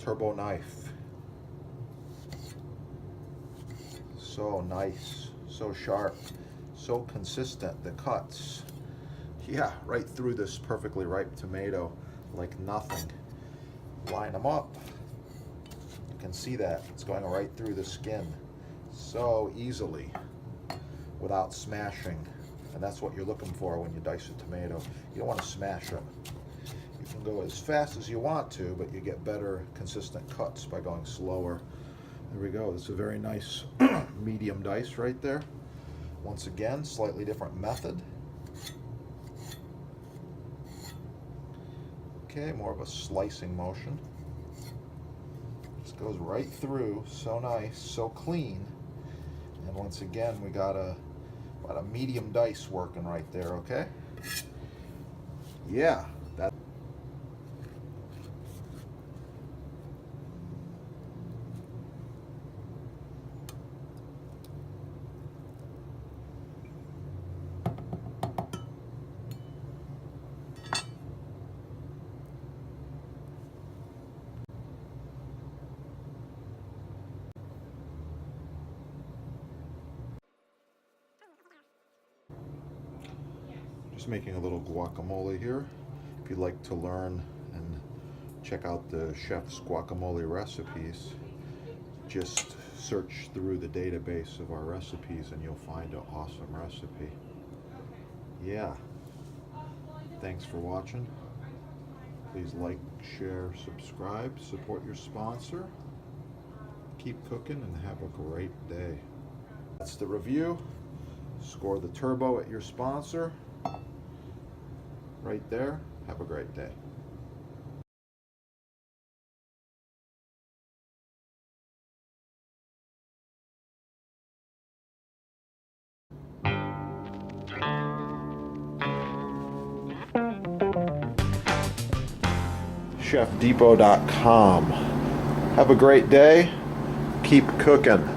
turbo knife. So nice, so sharp, so consistent, the cuts. Yeah, right through this perfectly ripe tomato like nothing. Line them up. You can see that it's going right through the skin so easily without smashing. And that's what you're looking for when you dice a tomato. You don't want to smash them. You can go as fast as you want to, but you get better consistent cuts by going slower. There we go. This is a very nice medium dice right there. Once again, slightly different method. Okay, more of a slicing motion. Just goes right through, so nice, so clean. And once again, we got about a medium dice working right there, okay? Yeah, that. Just making a little guacamole here. If you'd like to learn and check out the chef's guacamole recipes, just search through the database of our recipes and you'll find an awesome recipe. Yeah. Thanks for watching. Please like, share, subscribe, support your sponsor. Keep cooking and have a great day. That's the review. Score the turbo at your sponsor. Right there. Have a great day. ChefDepot.com. Have a great day. Keep cooking.